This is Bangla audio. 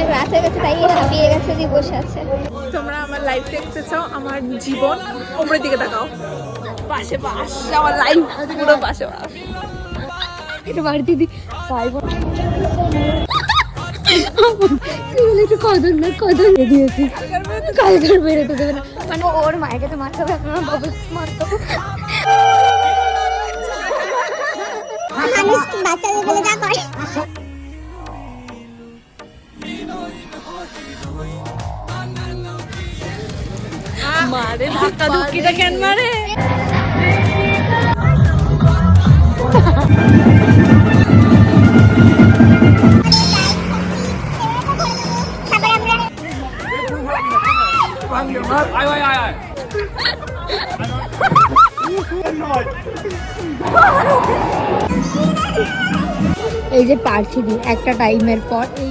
অনেক রাত হয়ে গেছে তাই হাঁপিয়ে গেছে দিয়ে বসে আছে। তোমরা আমার লাইফ দেখতেছো, আমার জীবন। উপরের দিকে তাকাও, পাশে পাশ, আমার লাইফ পুরো পাশে পাশ। এটা বাড়িতে দি পাইব একটু কদর না কদর দিয়েছি কালকার বেরোতে দেবে না, মানে ওর মায়ের তো মারতে হবে, আপনার বাবা মারতে হবে। বাচ্চাদের বলে যা করে মারে ধাক্কা ধুক্কিটা কেন মারে? এই যে পারছি দি একটা টাইমের পর এই